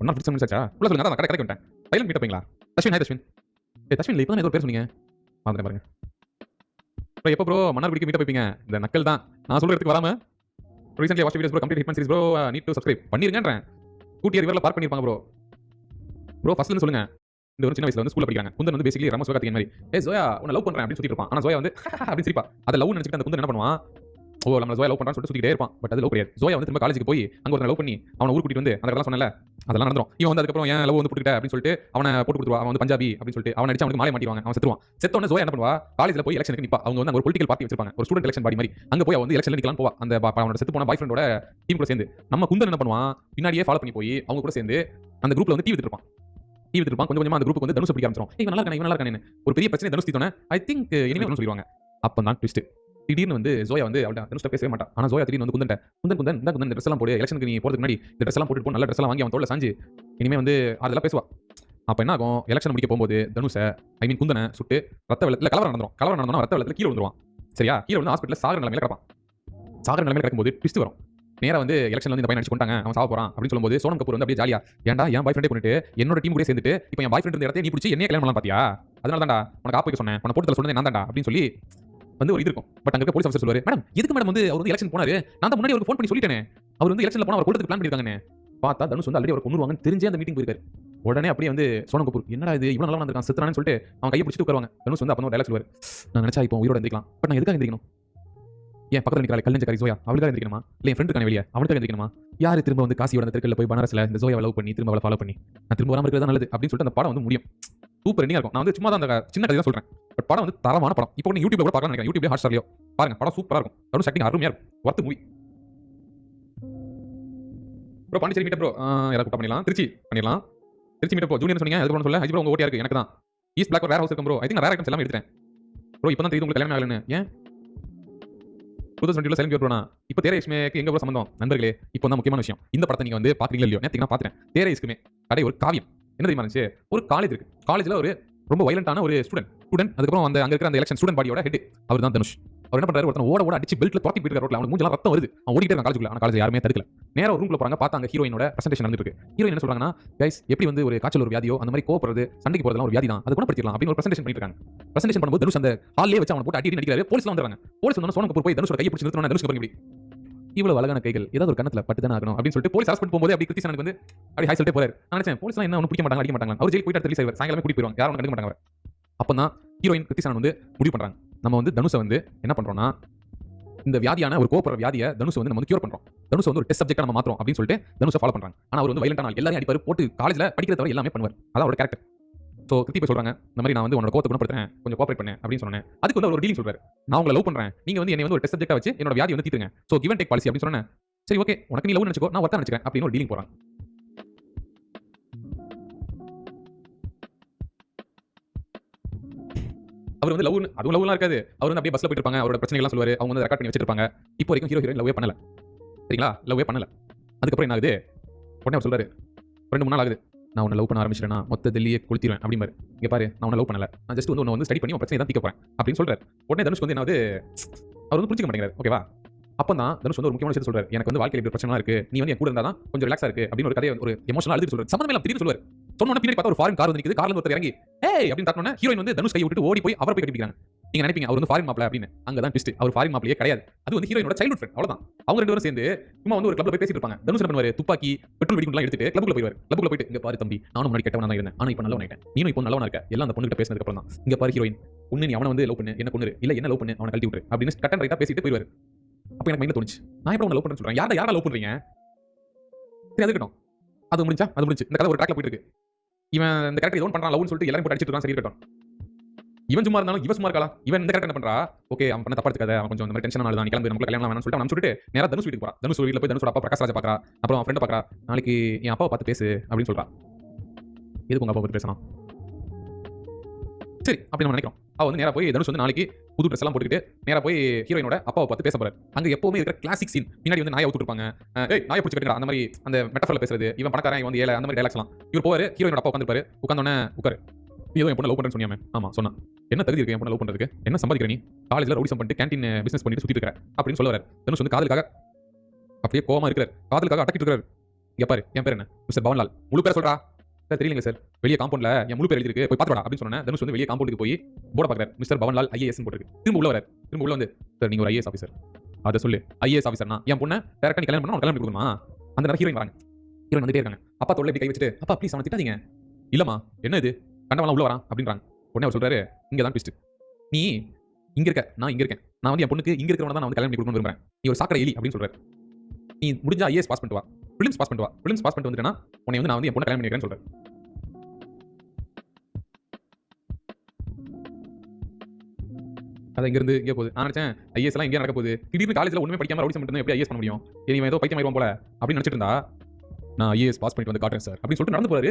One of 6 ஆச்சா உள்ள சொல்லுங்க. அதான் கரெக்ட் வந்துட்டேன். சைலண்ட் மீட் அப்பீங்களா? தஷ்வின், ஹாய் தஷ்வின். தஷ்வின் இப்போ தான் ஏதோ பேர் சொன்னீங்க. பாருங்க பாருங்க. ப்ரோ எப்போ ப்ரோ மன்னார்குடிக்கு மீட் வைப்பீங்க? இந்த நக்கல் தான் நான் சொல்ற இடத்துக்கு வராம recently watch videos bro complete hitman series bro need to subscribe பண்ணிருங்கன்றேன். கூட்டியர் ரிவர்ல பார்க் பண்ணிருப்பாங்க ப்ரோ. ப்ரோ ஃபர்ஸ்ட்ல சொல்லுங்க. இந்த ஒரு சின்ன வயசுல வந்து ஸ்கூல்ல படிக்கிறாங்க. குந்தன் வந்து பேசிக்கலி ரம சிவகார்த்திகேயன் மாதிரி ஜோயா உன்னை லவ் பண்றேன் அப்படின்னு சொல்லிட்டு இருப்பான். ஆனா ஜோயா வந்து அப்படி சிரிப்பா. அதை லவ் நினைச்சிட்டு அந்த குந்தன் என்ன பண்ணுவான்? ஓ நம்ம ஜோயா லவ் பண்றான்னு சொல்லிட்டு சுத்திட்டே இருப்பான். பட் அது லவ் கிடையாது. ஜோயா வந்து திரும்ப காலேஜுக்கு போய் அங்க ஒரு லவ் பண்ணி அவனை ஊர் கூட்டிட்டு வந்து அந்த கதை சொன்னல அதெல்லாம் நடந்துரும். இவன் வந்து அதுக்கப்புறம் ஏன் லவ் வந்து போட்டுக்கிட்ட அப்படின்னு சொல்லிட்டு அவனை போட்டு கொடுத்துருவா. அவன் வந்து பஞ்சாபி அப்படின்னு சொல்லிட்டு அவன் அடிச்சு அவனுக்கு மாலை மாட்டிடுவாங்க. அவன் செத்துருவான். செத்தவன ஜோயா என்ன பண்ணுவா? காலேஜ்ல போய் எலெக்ஷனுக்கு நிப்பா. அவங்க வந்து ஒரு பொலிட்டிக்கல் பார்ட்டி வச்சிருப்பாங்க. ஒரு ஸ்டூடெண்ட் எலெக்ஷன் பாடி மாதிரி. அங்க போய் வந்து எலெக்ஷன்ல நிக்கலாம் போவா. அந்த அவனோட செத்து போன பாய் ஃப்ரெண்டோட டீம் கூட சேர்ந்து நம்ம குந்தன் என்ன பண்ணுவான்? பின்னாடியே ஃபாலோ பண்ணி போய் அவங்க கூட சேர்ந்து அந்த குரூப்ல வந்து டீ வித்துட்டு இருப்பான். கொஞ்சம் கொஞ்சமா அந்த குரூப்புக்கு வந்து தனுஷ் பிடிக்க ஆரம்பிச்சிரும். இவன் நல்லா இருக்கானே ஒரு பெரிய பிரச்சனை தனுஷ் தீத்தோனே ஐ திங்க் இனிமே ஒன்னு சொல்லிடுவாங்க. அப்பதான் ட்விஸ்ட். திடீர்னு வந்து ஜோயா வந்து அவள்ட்ட தனுஷ்ட பேசவே மாட்டான். ஆனா ஜோயா திடீர்னு வந்து குந்தன் இந்த ட்ரெஸ் எல்லாம் போடு, எலெக்ஷனுக்கு நீ போறதுக்கு முன்னாடி இந்த ட்ரெஸ் எல்லாம் போட்டுட்டு போ, நல்ல ட்ரெஸ் எல்லாம் வாங்கி அவன் தோள்ல சாஞ்சு இனிமே வந்து அதெல்லாம் பேசுவா. அப்ப என்ன ஆகும்? எலெக்ஷன் முடிக்க போகும்போது தனுஷ ஐ மீன் குந்தனை சுட்டு ரத்த வெள்ளத்துல கலவரம் நடந்தோம். ரத்த வெள்ளத்துல கீழே விழுந்துருவான். சரியா? கீழே வந்து ஹாஸ்பிட்டல் சாகர நிலைமையில கிடப்பான். சாகர நிலைமையில கிடக்கும்போது ட்விஸ்ட் வரும். நேரா வந்து எலெக்ஷன்ல வந்து இந்த பையன் அடிச்சு கொண்டாங்க, அவன் சாவ போறான் அப்படின்னு சொல்லும்போது சோனம் கபூர் வந்து அப்படியே ஜாலியா ஏன்டா என் பாய் ஃப்ரெண்டே பண்ணிட்டு என்னோட டீம் கூட சேர்ந்துட்டு இப்போ என் பாய் ஃப்ரெண்ட் இருந்த இடத்தை நீ பிடிச்சி என்னைய கல்யாணம் பண்ணலாம் பாத்தியா? அதனால தான்டா உனக்கு ஆப்போசிட் சொன்னேன், உன போட்டு சொன்னது நான் தான்டா அப்படின்னு சொல்லி வந்து ஒரு இது இருக்கும். பட் அங்க போலீஸ் ஆஃபீஸர் சொல்லுவாரு, மேடம் எதுக்கு மேடம் வந்து அவர் வந்து எலெக்ஷன் போனாரு? நான் தான் முன்னாடி அவருக்கு ஃபோன் பண்ணி சொல்லிட்டேனே, அவர் வந்து எலெக்ஷன்ல போனா அவர் கொல்றதுக்கு பிளான் பண்ணிருக்காங்கன்னு. பார்த்தா தனுஷ் வந்து ஆல்ரெடி அவர் கொன்னுருவாங்கன்னு தெரிஞ்சே அந்த மீட்டிங் போயிருக்காரு. உடனே அப்படியே வந்து சோனம் கபூர் என்னடா இது இவ்வளவு நல்லா வந்திருக்கான் செத்துறான்னு சொல்லிட்டு அவன் கையை பிடிச்சிட்டு உட்காருவாங்க. தனுஷ் வந்து அப்போ டைலாக் சொல்லுவாரு, நான் நினைச்சா இப்போ உயிரோட எந்திரிக்கலாம், பட் நான் எதுக்காக எந்திரிக்கணும்? ஏன் பக்கத்துல நிற்கிறாள் கல்லஞ்சக்காரி ஜோயா அவளுக்காக எந்திரிக்கணுமா? இல்லை என் ஃப்ரெண்டுக்கான வெளியே அவளுக்காக எந்திரிக்கணுமா? யாரு திரும்ப வந்து காசியோட தெருக்கல்ல போய் பனாரஸ்ல இந்த ஜோயா லவ் பண்ணி திரும்ப அவளை ஃபாலோ பண்ணி நான் திரும்ப வராம இருக்கிறது நல்லது அப்படின்னு சொல்லிட்டு அந்த படம் வந்து முடியும். சூப்பர் எண்டிங்கா இருக்கும். நான் வந்து சும்மா தான் அந்த சின்ன கதை தான் சொல்றேன். பட் படம் வந்து தரமான படம். இப்போ நீங்க யூடியூப்ல கூட பார்க்கலாம் நினைக்கிறேன். யூடியூப்ல ஹாட்ஸ்டார்லயோ பாருங்க, படம் சூப்பரா இருக்கும். தனுஷ் ஆக்டிங் அருமையா இருக்கும். Worth movie. Bro Pondicherry meet bro யாரா கூப்பிட்டு பண்ணிடலாம். திருச்சி பண்ணிடலாம். திருச்சி மீட் ப்ரோ ஜூனியர் சொன்னீங்க அதுக்கு ஒன்று சொல்ல ஹஜ் ப்ரோ உங்க ஓட்டியா இருக்கு எனக்கு தான். ஈஸ்ட் பிளாக் வேர் ஹவுஸ் இருக்கும் ப்ரோ. ஐ திங்க் வேற ஐட்டம்ஸ் எல்லாமே எடுத்துறேன் ப்ரோ. இப்போ தான் தெரியுது உங்களுக்கு கல்யாணம் ஆகலன்னு. ஏன் 2020 சைலண்ட் ப்ரோனா இப்போ தேரை இஸ்மேக்கு எங்க ப்ரோ சம்பந்தம்? நண்பர்களே இப்போ தான் முக்கியமான விஷயம். இந்த படத்தை நீங்க வந்து பாக்குறீங்களா இல்லையோ? நேத்து நான் பாத்துறேன். தேரை இஸ்மே கதை ஒரு காவியம். என்ன தெரியுமா இருந்துச்சு? ஒரு காலேஜ் இருக்கு. காலேஜ்ல ஒரு ரொம்ப வயலண்டான ஒரு ஸ்டூடெண்ட் அதுக்கப்புறம் அந்த அங்க இருக்கிற அந்த எலெக்ஷன் ஸ்டூடெண்ட் பாடியோட ஹெட் அவர் தான் தனுஷ். அவர் என்ன பண்றாரு? ஒருத்தன் ஓட அடிச்சு பெல்ட்ல துரத்தி போயிட்டு ரோட்ல அவனுக்கு மூஞ்செல்லாம் ரத்தம் வருது. அவன் ஓடிட்டே இருக்கான் காலேஜுக்குள்ள. ஆனா காலேஜ் யாருமே தடுக்கல. நேரா ஒரு ரூம்ல போறாங்க. பார்த்தா அங்க ஹீரோயினோட பிரசன்டேஷன் நடந்துட்டு இருக்கு. ஹீரோயின் என்ன சொல்றாங்கன்னா, கைஸ் எப்படி வந்து ஒரு காய்ச்சல் ஒரு வியாதியோ அந்த மாதிரி கோபப்படுறது சண்டைக்கு போறதெல்லாம் ஒரு வியாதி தான், அது குணப்படுத்திடலாம் அப்படின்னு ஒரு பிரசன்டேஷன் பண்ணிட்டு இருக்காங்க. பிரசன்டேஷன் பண்ணும்போது தனுஷ் அந்த ஹால்லே வச்சு அவனை போட்டு அடி அடிக்கிறாரு. போலீஸ்லாம் வந்துறாங்க. போலீஸ் வந்து சோனம் கபூர் போய் தனுஷோட கையை பிடிச்சி நிறுத்தினா தனுஷ் இப்படி இவ்வளவு அழகான கைகள் ஏதாவது ஒரு கண்ணத்துல பட்டு தானே ஆகணும் அப்படின்னு சொல்லிட்டு போலீஸ் அரெஸ்ட் பண்ணி போகும்போது அப்படி கிருத்திசனுக்கு வந்து அப்படி ஹை சொல்லிட்டே போறாரு. நான் நினைச்சேன் போலீஸ்லாம் என்ன ஒன்றும் பிடிக்க மாட்டாங்க அடிக்க மாட்டாங்க. அவர் ஜெயிலுக்கு போயிட்டு ரிலீஸ் ஆயிடுவார். சாயங்காலமே கூட்டி போயிருவாங்க. யாரும் கண்டுக்க மாட்டாங்க. அப்பதான் ஹீரோயின் கிருத்திசன் வந்து முடிவு பண்றாங்க, நம்ம வந்து தனுஷை வந்து என்ன பண்றோம்னா இந்த வியாதியான ஒரு கோபுர வியாதியை தனுஷ் வந்து நம்ம வந்து கியூர் பண்றோம். தனுஷ் வந்து ஒரு டெஸ்ட் சப்ஜெக்ட்டா நம்ம மாத்துறோம் அப்படின்னு சொல்லிட்டு தனுஷை ஃபாலோ பண்றாங்க. ஆனா அவர் வந்து வயலண்டான ஆள். எல்லாரையும் அடிப்பாரு, போட்டு காலேஜ்ல படிக்கிற தவிர எல்லாமே பண்ணுவார். அதான் அவரோட கேரக்டர். சோ கிருத்தி போய் சொல்றாங்க, இந்த மாதிரி நான் வந்து உன்னோட கோபத்தை குணப்படுத்துறேன், கொஞ்சம் கோஆபரேட் பண்ணு அப்படின்னு சொன்னேன். அதுக்கு வந்து அவர் ஒரு டீலிங் சொல்றாரு. நான் உங்களை லவ் பண்றேன், நீங்க வந்து என்னை வந்து ஒரு டெஸ்ட் சப்ஜெக்ட்டா வச்சு என்னோட வியாதி வந்து தீர்த்துங்க. So give and take policy அப்படின்னு சொன்னேன். சரி ஓகே உனக்கு நீ லவ் நினைச்சுக்கோ, நான் ஒருத்தன் நினைச்சுக்கிறேன் அப்படின்னு ஒரு டீலிங் போறாங்க. அவர் வந்து லவ் அதுவும் லவ்லாம் இருக்காது. அவர் வந்து அப்படியே பஸ்ல போயிட்டு இருப்பாங்க. அவரோட பிரச்சனைகள் எல்லாம் சொல்லுவாரு. அவங்க வந்து ரெக்கார்ட் பண்ணி வச்சிட்டு இருப்பாங்க. இப்போ வரைக்கும் ஹீரோ ஹீரோயின் லவ்வே பண்ணல. சரிங்களா? லவ்வே பண்ணல. அதுக்கப்புறம் என்ன ஆகுது? உடனே அவர் சொல்றாரு, 2 3 நாள் ஆகுது, நான் உன்னை லவ் பண்ண ஆரம்பிச்சிட்டேன்னா மொத்த டெல்லியே கொளுத்திடுவேன் அப்படிம்பாரு. இங்க பாரு நான் உன்னை லவ் பண்ணல, நான் ஜஸ்ட் வந்து உன்னை வந்து ஸ்டடி பண்ணி உன் பிரச்சனை தான் தீர்க்க போறேன் அப்படின்னு சொல்றாரு. உடனே தனுஷ் வந்து என்னாவது அவர் வந்து புரிஞ்சுக்க மாட்டேங்கிறாரு. ஓகேவா? அப்பதான் தனுஷ் வந்து ஒரு முக்கியமான விஷயம் சொல்றாரு, எனக்கு வந்து வாழ்க்கையில இப்படி பிரச்சனை இருக்கு, நீ வந்து என் கூட இருந்தா தான் கொஞ்சம் ரிலாக்ஸா இருக்கு அப்படின்னு ஒரு கதையை ஒரு எமோஷனலா அழுது சொல்றாரு. சம்பந்தமே இல்லாம திடீர்னு சொல்லுவாரு. சொன்னோட பின்னாடி பார்த்தா ஒரு ஃபாரின் கார் வந்து நிக்குது. கார்ல ஒருத்தர் இறங்கி ஏய் அப்படின்னு தட்டனோனே ஹீரோயின் வந்து தனுஷ் கையை விட்டு ஓடி போய் அவரை போய் கட்டிக்கிறாங்க. நீங்க நினைப்பீங்க அவர் வந்து ஃபாரின் மாப்ள அப்படின்னு. அங்க தான் ட்விஸ்ட். அவர் ஃபாரின் மாப்ளையே கிடையாது. அது வந்து ஹீரோயினோட சைல்ட்ஹுட் ஃப்ரெண்ட். அவ்வளவுதான். அவங்க ரெண்டு பேரும் சேர்ந்து சும்மா வந்து ஒரு கிளப்ல போய் பேசிட்டு இருப்பாங்க. தனுஷ் என்ன பண்ணுவாரு? துப்பாக்கி பெட்ரோல் வெடிகுண்டுலாம் எடுத்துட்டு கிளப்ல போயிடுவாரு. கிளப்ல போயிட்டு இங்க பாரு தம்பி, நானும் முன்னாடி கெட்டவனா தான் இருந்தேன், ஆனா இப்போ நல்லவனா ஆயிட்டேன், நீனும் இப்போ நல்லவனா இருக்க, எல்லாம் அந்த பொண்ணுகிட்ட பேசினதுக்கு அப்புறம் தான். இங்க பாரு ஹீரோயின், ஒண்ணு நீ அவனை வந்து லவ் பண்ணு, என்ன கொன்னுரு, இல்ல என்ன லவ் பண்ணு அவனை கழட்டி விட்டுரு அப்படின்னு கட் அண்ட் ரைட்டா பேசிட்டு போயிடுவாரு. அப்ப எனக்கு மைண்ட்ல தோணுச்சு, நான் எப்படி உன்னை லவ் பண்றேன்னு சொல்றேன், யாரா லவ் பண்றீங்க? சரி அது இருக்கட்டும். அது முடிஞ்சா அது முடிஞ்சு. இந்த கதை ஒரு ட்ராக்ல போயிட்டு இருக்கு. இவன் இந்த கேரக்டர் ஏதோ பண்றான் லவ்னு சொல்லிட்டு எல்லாரும் போட்டு அடிச்சிட்டு இருக்கான். சரி இருக்கட்டும். இவன் சும்மா இருந்தாலும் இவன் சும்மா இருக்கலாம். இவன் இந்த கேரக்டர் என்ன பண்றா? ஓகே அவன் பண்ண தப்பா எடுத்துக்காத, அவன் கொஞ்சம் இந்த மாதிரி டென்ஷனால தான் கிளம்பி நமக்கு கல்யாணம் வேணாம்னு சொல்லிட்டு அவன் சொல்லிட்டு நேரா தனுஷ் வீட்டுக்கு போறா. தனுஷ் வீட்ல போய் தனுஷோட அப்பா பிரகாஷ் ராஜா பாக்குறா. அப்புறம் அவன் ஃப்ரெண்ட் பாக்குறா. நாளைக்கு என் அப்பாவை பார்த்து பேசு அப்படின்னு சொல்றா. எதுக்கு உங்க அப்பா பார்த்து பேசணும்? சரி அப்படி நம்ம நினைக்கிறோம். அவ வந்து நேரா போய் தனுஷ் வந்து நாளைக்கு புது ட்ரெஸ் எல்லாம் போட்டுக்கிட்டு நேரா போய் ஹீரோயினோட அப்பாவை பார்த்து பேச போறாரு. அங்க எப்பவுமே இருக்கிற கிளாசிக் சீன், பின்னாடி வந்து நாயை ஊத்துட்டு இருப்பாங்க. ஏய் நாயை பிடிச்சி கட்டுறா அந்த மாதிரி அந்த மெட்டஃபர்ல பேசுறது, இவன் பணக்காரன் இவன் வந்து ஏழை அந்த மாதிரி டைலாக்ஸ் எல்லாம். இவர் போவாரு, ஹீரோயினோட அப்பா உட்காந்துருப்பாரு. உட்காந்தோன்னே உட்காரு, நீ ஏதோ என் பொண்ணை லவ் பண்றேன்னு சொன்னியாமே? ஆமா சொன்னா. என்ன தகுதி இருக்கு என் பொண்ணை லவ் பண்றதுக்கு? என்ன சம்பாதிக்கிற நீ? காலேஜ்ல ரவுடிசம் பண்ணிட்டு கேண்டீன் பிசினஸ் பண்ணிட்டு சுத்திட்டு இருக்க அப்படின்னு சொல்ல வர. தனுஷ் வந்து காதலுக்காக அப்படியே கோவமா இருக்கிறார். காதலுக்காக அடக்கிட்டு இருக்காரு. இங்க பாரு என் பேர் என்ன மிஸ்டர் பவன்லால் முழு பேர் சொல்றா சார் தெரியலங்க சார் வெளியே காம்பவுண்ட்ல என் முழு பேர் எழுதிருக்கு போய் பாத்துடா அப்படின்னு சொன்னேன் தனுஷ் வந்து வெளியே காம்பவுண்டுக்கு போய் போர்ட பாக்குறாரு மிஸ்டர் பவன்லால் ஐஏஎஸ் போட்டுருக்கு திரும்ப உள்ள வராரு திரும்ப உள்ள வந்து சார் நீங்க ஒரு ஐஏஎஸ் ஆஃபீஸர் அதை சொல்லு ஐஏஎஸ் ஆஃபீஸர்னா என் பொண்ணை டேரக்டா நீ கல்யாணம் பண்ணா கல்யாணம் பண்ணி கொடுக்கணுமா அந்த நேரம் ஹீரோயின் வராங்க ஹீரோயின் வந்துட்டே இருக்காங்க அப்பா தொல்லை இப்படி கை வச்சுட்டு அப்பா ப்ளீஸ் அவனை திட்டாதீங்க இல்லம்மா என்ன இது கண்டவெல்லாம் உள்ள வரான் அப்படின்றாங்க உடனே அவர் சொல்றாரு இங்க தான் ட்விஸ்ட் நீ இங்க இருக்க நான் இங்க இருக்கேன் நான் வந்து என் பொண்ணுக்கு இங்க இருக்கிறவன தான் நான் வந்து கல்யாணம் பண்ணி கொடுக்கணும்னு விரும்புறேன் நீ ஒரு சாக்கடை எலி அப்படின்னு சொல்றாரு நீ முடிஞ்சா ஐஏஎஸ் பாஸ் பண்ணிட்டு வா பிலிம்ஸ் பாஸ் பண்ணிட்டு வா பிலிம்ஸ் பாஸ் பண்ணிட்டு வந்துட்டேன்னா உன்னை வந்து நான் வந்து என் பொண்ணை கல்யாணம் பண்ணிக்கிறேன்னு சொல்றேன் அது இங்க இருந்து இங்கே போகுது நான் நினைச்சேன் ஐஏஎஸ் எல்லாம் இங்கே நடக்க போகுது திடீர்னு காலேஜ்ல ஒண்ணுமே படிக்காம ரவுடி மட்டும் எப்படி ஐஏஎஸ் பண்ண முடியும் இவன் ஏதோ பைத்தியம் ஆயிரும் போல அப்படின்னு நினைச்சிட்டு இருந்தா நான் ஐஏஎஸ் பாஸ் பண்ணிட்டு வந்து காட்டுறேன் சார் அப்படின்னு சொல்லிட்டு நடந்து போறாரு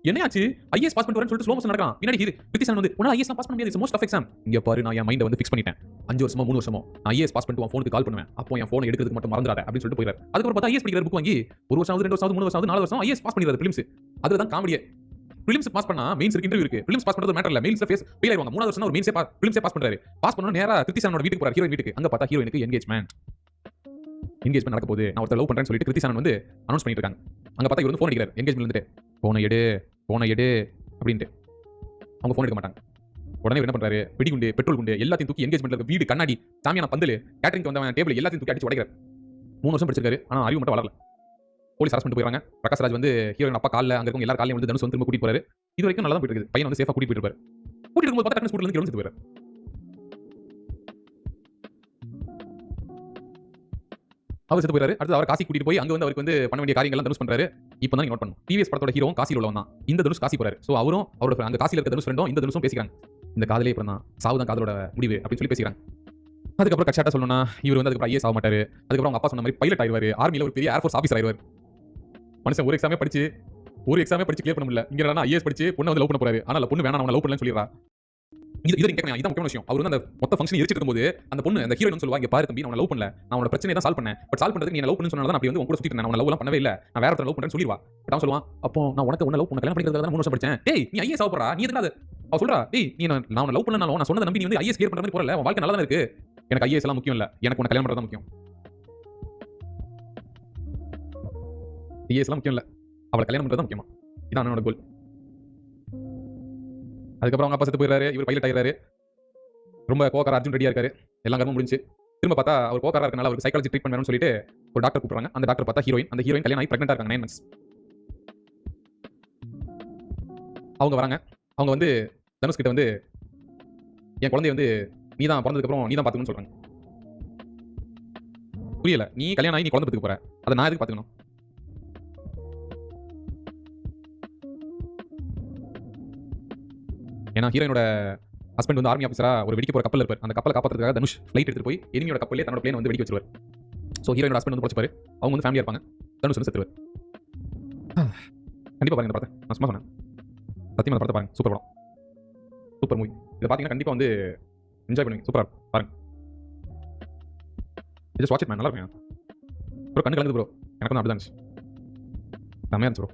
என்னையாச்சு ஐஏஎஸ் பாஸ் பண்ணிட்டு வரேன்னு சொல்லிட்டு ஸ்லோ மோஷன் நடக்கான் பின்னாடி பிரிட்டிஷன் வந்து உன்னால ஐஏஎஸ் பாஸ் பண்ண முடியாது மோஸ்ட் ஆஃப் எக்ஸாம் இங்க பாரு நான் என் மைண்டை வந்து ஃபிக்ஸ் பண்ணிட்டேன் 5 வருஷமோ 3 வருஷமோ நான் ஐஏஎஸ் பாஸ் பண்ணிட்டு உன் ஃபோனுக்கு கால் பண்ணுவேன் அப்போ என் ஃபோன் எடுக்கிறதுக்கு மட்டும் மறந்துடாத அப்படின்னு சொல்லிட்டு போயிறாரு அதுக்கப்புறம் பார்த்தா ஐஏஎஸ் படிக்கிற புக் வாங்கி 1 வருஷம் 2 வருஷம் 3 வருஷம் 4 வருஷம் ஐஏஎஸ் பாஸ் பண்ணிடுறாரு பிலிம்ஸ் அதுல தான் காமெடியே பிலிம்ஸ் பாஸ் பண்ணா மெயின்ஸ் இன்டர்வியூ இருக்கு பிலிம்ஸ் பாஸ் பண்றது மேட்டர் இல்ல மெயின்ஸ்ல ஃபேஸ் ஃபெயில் ஆயிடுவாங்க 3 வருஷம் ஒரு மெயின்ஸ் பிலிம்ஸ் பாஸ் பண்றாரு பாஸ் பண்ணனும் நேரா கிருத்திசானோட வீட்டுக்கு போறாரு ஹீரோயின் வீட்டுக்கு அங்க பார்த்தா ஹீரோயினுக்கு என்கேஜ்மென்ட் நடக்க போகுது நான் ஒருத்தர் லவ் பண்றேன்னு சொல்லிட்டு கிருத்திசானன் வந்து அனௌன்ஸ் பண்ணிட்டு இருக்காங்க அங்க பார்த்தா இவர் வந்து ஃபோன் அடிக்கிறார் என்கேஜ்மென்ட்ல இருந்துட்டு போனை எடு அப்படின்ட்டு அவங்க ஃபோன் எடுக்க மாட்டாங்க உடனே என்ன பண்றாரு வெடிகுண்டு பெட்ரோல் குண்டு எல்லாத்தையும் தூக்கி என்கேஜ்மென்ட்ல இருக்க வீடு கண்ணாடி சாமியான பந்தல் கேட்டரிங் வந்தவன் டேபிள் எல்லாத்தையும் தூக்கி அடிச்சு உடைக்கிறார் 3 வருஷம் படிச்சிருக்காரு ஆனா அறிவு மட்டும் வளரல போலீஸ் அரெஸ்ட் பண்ணிட்டு போயிறாங்க பிரகாஷ் ராஜ் வந்து ஹீரோயின் அப்பா கால்ல அங்க இருக்கவங்க எல்லாரும் காலையும் வந்து தனுஷ் வந்து திரும்ப கூட்டிட்டு போறாரு இது வரைக்கும் நல்லா தான் போயிட்டு இருக்குது பையன் வந்து சேஃபா கூட்டிட்டு போயிட்டு கூட்டிட்டு இருக்கும்போது பார்த்தா டக்குனு ஸ்கூல்ல இருந்து கிளம்பி போயிறாரு அவர் செத்து போயிறாரு அடுத்து அவர் காசி கூட்டிட்டு போய் அங்க வந்து அவருக்கு வந்து பண்ண வேண்டிய காரியங்கள் தனுஷ் பண்றாரு இப்போ தான் நோட் பண்ணணும் டிவிஎஸ் படத்தோட ஹீரோ காசியில் உள்ளவன் தான் இந்த தனுஷ் காசி போறாரு சோ அவரும் அவரோட அங்க காசியில் இருக்க தனுஷ் ஃப்ரெண்டும் இந்த தனுஷும் பேசிக்கிறாங்க இந்த காதலே அப்புறம் தான் சாவு தான் காதலோட முடிவு அப்படின்னு சொல்லி பேசிக்கிறாங்க அதுக்கப்புறம் கட்சாட்டா சொல்லணும்னா இவர் வந்து அதுக்கப்புறம் ஐஏஎஸ் ஆக மாட்டாரு அதுக்கப்புறம் அவங்க அப்பா சொன்ன மாதிரி பைலட் ஆயிடுவாரு ஆர்மியில ஒரு பெரிய ஏர்ஃபோர்ஸ் ஆஃபீஸர் ஆயிடுவார் மனுஷன் ஒரு எக்ஸாமே படிச்சு கிளியர் பண்ண முடியல இங்க நான் ஐஏஎஸ் படிச்சு பொண்ணை வந்து லவ் பண்ண போறாரு ஆனா பொண்ணு வேணாம் அவனை லவ் பண்ணலன்னு சொல்லிடுறா இது கேட்கணும் இதான் முக்கியமான விஷயம் அவர் வந்து அந்த மொத்த ஃபங்க்ஷன் எரிச்சிட்டு இருக்கும்போது அந்த பொண்ணு அந்த ஹீரோயின் சொல்லுவா இங்க பாரு தம்பி நான் லவ் பண்ணல நான் உன பிரச்சனை தான் சால்வ் பண்ணேன் பட் சால்வ் பண்றதுக்கு நீ லவ் பண்ணு சொன்னால அப்படி வந்து உங்க கூட சுத்திட்டு நான் லவ் எல்லாம் பண்ணவே இல்ல நான் வேற ஒருத்தர் லவ் பண்றேன்னு சொல்லிடுவா பட் அவன் சொல்லுவான் அப்போ நான் உனக்கு உன்ன லவ் பண்ண கல்யாணம் பண்ணிக்கிறதுக்கு தான் 3 வருஷம் படிச்சேன் டேய் நீ ஐஏஎஸ் ஆக போறா நீ எதுக்கு அவ சொல்றா டேய் நீ நான் உன்ன லவ் பண்ணனாலும் நான் சொன்னத நம்பி நீ வந்து ஐஏஎஸ் கிளியர் பண்ற மாதிரி போறல உன் வாழ்க்கை நல்லா தான் இருக்கு எனக்கு ஐஏஎஸ் எல்லாம் முக்கியம் இல்ல எனக்கு உன்ன கல்யாணம் பண்றது தான் முக்கியம் ஐஏஎஸ் எல்லாம் முக்கியம் இல்ல அவளை கல்யாணம் பண்றது தான் முக்கியமா இதான் என்னோட கோல் அதுக்கப்புறம் அவங்க அப்பா செத்து போயிடுறாரு இவர் பைலட் ஆயிடுறாரு ரொம்ப கோக்கார அர்ஜுன் ரெடியா இருக்காரு எல்லாம் கர்மம் முடிஞ்சு திரும்ப பார்த்தா அவர் கோக்காரா இருக்கனால அவருக்கு சைக்காலஜி ட்ரீட்மெண்ட் வேணும்னு சொல்லிட்டு ஒரு டாக்டர் கூப்பிடுறாங்க அந்த டாக்டர் பார்த்தா ஹீரோயின் அந்த ஹீரோயின் கல்யாணம் ஆகி பிரெக்னெண்டா இருக்காங்க 9 months அவங்க வராங்க அவங்க வந்து தனுஷ் கிட்ட வந்து என் குழந்தைய வந்து நீ தான் பிறந்ததுக்கு அப்புறம் நீ தான் பாத்துக்கணும்னு சொல்றாங்க புரியல நீ கல்யாணம் ஆகி நீ குழந்தை பெற்றுக்க போற அதை நான் எதுக்கு பாத்துக்கணும் ஏன்னா ஹீரோயினோட ஹஸ்பண்ட் வந்து ஆர்மி ஆஃபீஸரா ஒரு வெடிக்க போற கப்பல் இருப்பார் அந்த கப்பலை காப்பாத்துறதுக்காக தனுஷ் ஃப்ளைட் எடுத்து போய் எனிமியோட கப்பல்லே தன்னோட பிளேன் வந்து வெடிக்க வச்சிருவார் ஸோ ஹீரோயினோட ஹஸ்பண்ட் வந்து பொழைச்சிப்பாரு அவங்க வந்து ஃபேமிலியா இருப்பாங்க தனுஷ் வந்து செத்துருவார் கண்டிப்பா பாருங்க இந்த படத்தை நான் சும்மா சொன்னேன் சத்தியமா இந்த படத்தை பாருங்க சூப்பர் படம் சூப்பர் மூவி இதை பார்த்தீங்கன்னா கண்டிப்பா வந்து என்ஜாய் பண்ணுவீங்க சூப்பரா பாருங்க ஜஸ்ட் வாட்ச் இட் மேன் நல்லா இருக்குங்க ப்ரோ கண்ணு கலங்குது ப்ரோ எனக்கு வந்து அப்படிதான் இருந்துச்சு செம்மையா இருந்துச்சு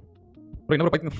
ப்ரோ இன்னொரு பைத்தியம்